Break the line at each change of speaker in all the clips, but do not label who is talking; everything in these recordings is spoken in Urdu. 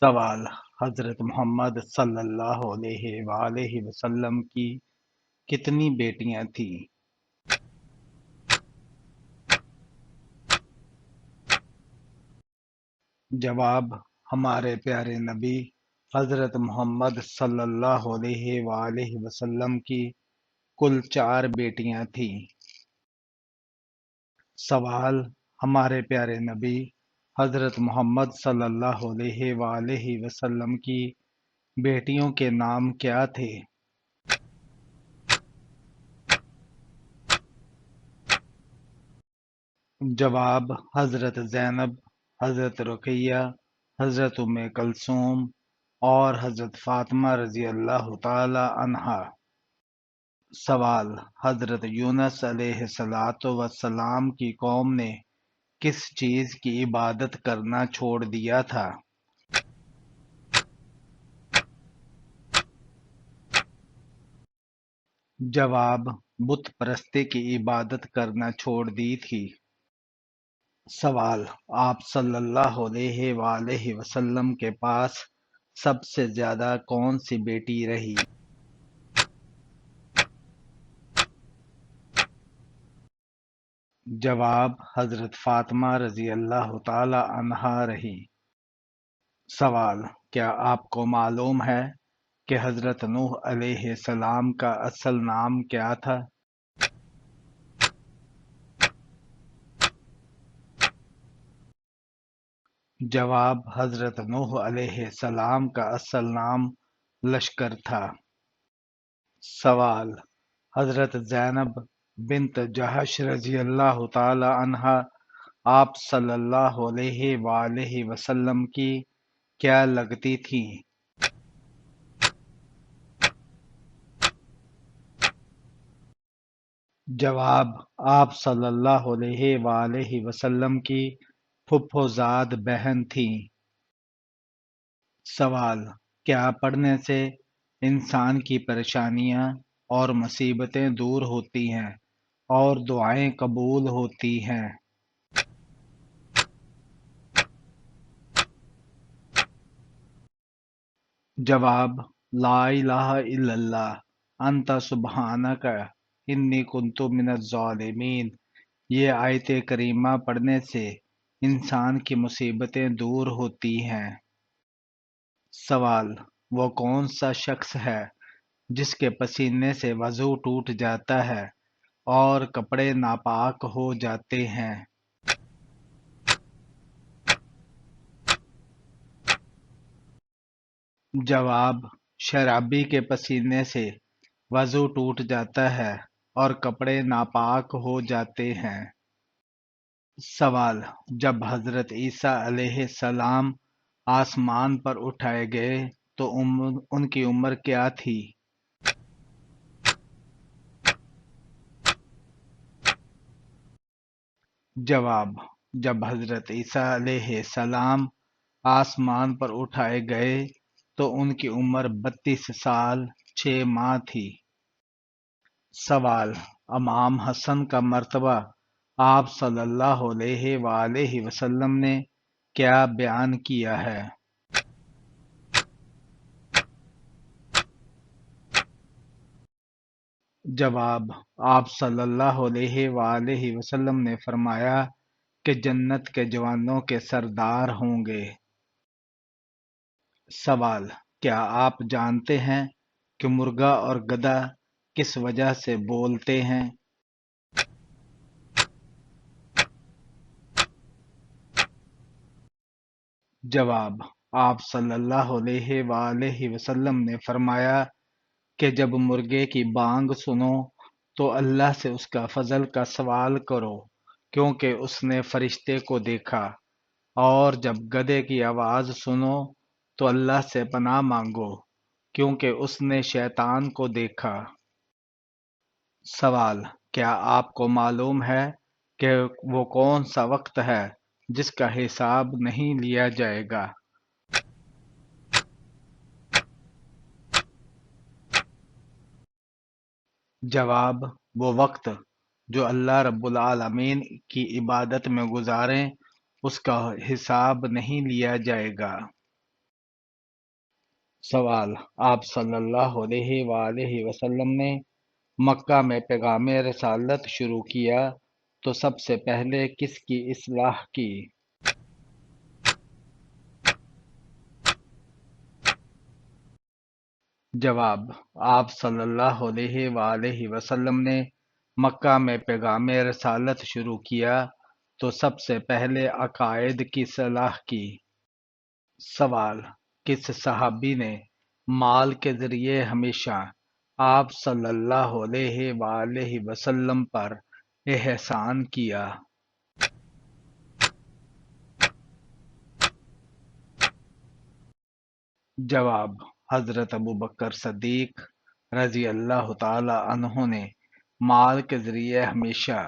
سوال: حضرت محمد صلی اللہ علیہ وآلہ وسلم کی کتنی بیٹیاں تھیں؟ جواب: ہمارے پیارے نبی حضرت محمد صلی اللہ علیہ وآلہ وسلم کی کل 4 بیٹیاں تھیں۔ سوال: ہمارے پیارے نبی حضرت محمد صلی اللہ علیہ وآلہ وسلم کی بیٹیوں کے نام کیا تھے؟ جواب: حضرت زینب، حضرت رقیہ، حضرت ام کلثوم اور حضرت فاطمہ رضی اللہ تعالی عنہا۔ سوال: حضرت یونس علیہ السلام کی قوم نے کس چیز کی عبادت کرنا چھوڑ دیا تھا؟ جواب: بت پرستی کی عبادت کرنا چھوڑ دی تھی۔ سوال: آپ صلی اللہ علیہ وآلہ وسلم کے پاس سب سے زیادہ کون سی بیٹی رہی؟ جواب: حضرت فاطمہ رضی اللہ تعالی عنہا رہی۔ سوال: کیا آپ کو معلوم ہے کہ حضرت نوح علیہ السلام کا اصل نام کیا تھا؟ جواب: حضرت نوح علیہ السلام کا اصل نام لشکر تھا۔ سوال: حضرت زینب بنت جہش رضی اللہ تعالی عنہا آپ صلی اللہ علیہ وآلہ وسلم کی کیا لگتی تھیں؟ جواب: آپ صلی اللہ علیہ وآلہ وسلم کی پھپھوزاد بہن تھیں۔ سوال: کیا پڑھنے سے انسان کی پریشانیاں اور مصیبتیں دور ہوتی ہیں اور دعائیں قبول ہوتی ہیں؟ جواب: لا الہ الا اللہ انت سبحانک انی کنت من الظالمین۔ یہ آیت کریمہ پڑھنے سے انسان کی مصیبتیں دور ہوتی ہیں۔ سوال: وہ کون سا شخص ہے جس کے پسینے سے وضو ٹوٹ جاتا ہے اور کپڑے ناپاک ہو جاتے ہیں؟ جواب: شرابی کے پسینے سے وضو ٹوٹ جاتا ہے اور کپڑے ناپاک ہو جاتے ہیں۔ سوال: جب حضرت عیسیٰ علیہ السلام آسمان پر اٹھائے گئے تو ان کی عمر کیا تھی؟ جواب: جب حضرت عیسیٰ علیہ السلام آسمان پر اٹھائے گئے تو ان کی عمر 32 سال 6 ماہ تھی۔ سوال: امام حسن کا مرتبہ آپ صلی اللہ علیہ وآلہ وسلم نے کیا بیان کیا ہے؟ جواب: آپ صلی اللہ علیہ وآلہ وسلم نے فرمایا کہ جنت کے جوانوں کے سردار ہوں گے۔ سوال: کیا آپ جانتے ہیں کہ مرغا اور گدھا کس وجہ سے بولتے ہیں؟ جواب: آپ صلی اللہ علیہ وآلہ وسلم نے فرمایا کہ جب مرغے کی بانگ سنو تو اللہ سے اس کا فضل کا سوال کرو کیونکہ اس نے فرشتے کو دیکھا، اور جب گدھے کی آواز سنو تو اللہ سے پناہ مانگو کیونکہ اس نے شیطان کو دیکھا۔ سوال: کیا آپ کو معلوم ہے کہ وہ کون سا وقت ہے جس کا حساب نہیں لیا جائے گا؟ جواب: وہ وقت جو اللہ رب العالمین کی عبادت میں گزاریں اس کا حساب نہیں لیا جائے گا۔ سوال: آپ صلی اللہ علیہ وآلہ وسلم نے مکہ میں پیغام رسالت شروع کیا تو سب سے پہلے کس کی اصلاح کی؟ جواب: آپ صلی اللہ علیہ وآلہ وسلم نے مکہ میں پیغام رسالت شروع کیا تو سب سے پہلے عقائد کی اصلاح کی۔ سوال: کس صحابی نے مال کے ذریعے ہمیشہ آپ صلی اللہ علیہ وآلہ وسلم پر احسان کیا؟ جواب: حضرت ابوبکر صدیق رضی اللہ تعالی عنہ نے مال کے ذریعے ہمیشہ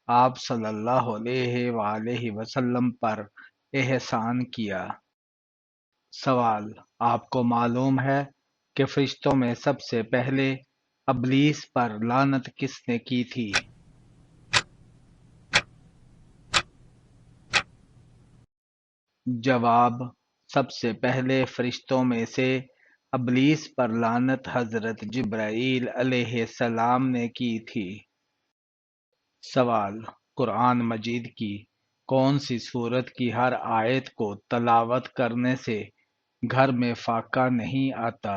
آپ صلی اللہ علیہ وآلہ وسلم پر احسان کیا۔ سوال: آپ کو معلوم ہے کہ فرشتوں میں سب سے پہلے ابلیس پر لعنت کس نے کی تھی؟ جواب: سب سے پہلے فرشتوں میں سے ابلیس پر لعنت حضرت جبرائیل علیہ السلام نے کی تھی۔ سوال: قرآن مجید کی کون سی سورت کی ہر آیت کو تلاوت کرنے سے گھر میں فاقہ نہیں آتا؟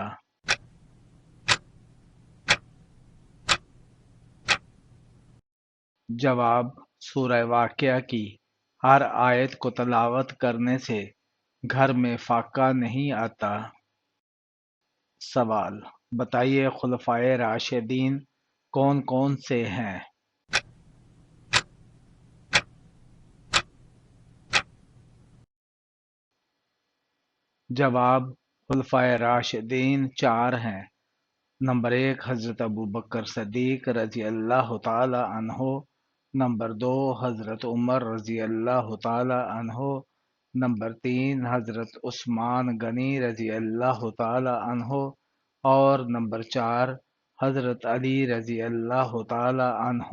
جواب: سورہ واقعہ کی ہر آیت کو تلاوت کرنے سے گھر میں فاقہ نہیں آتا۔ سوال: بتائیے خلفائے راشدین کون کون سے ہیں؟ جواب: خلفائے راشدین چار ہیں۔ نمبر ایک حضرت ابوبکر صدیق رضی اللہ تعالی عنہ، نمبر دو حضرت عمر رضی اللہ تعالی عنہ، نمبر تین حضرت عثمان غنی رضی اللہ تعالی عنہ، اور نمبر چار حضرت علی رضی اللہ تعالی عنہ۔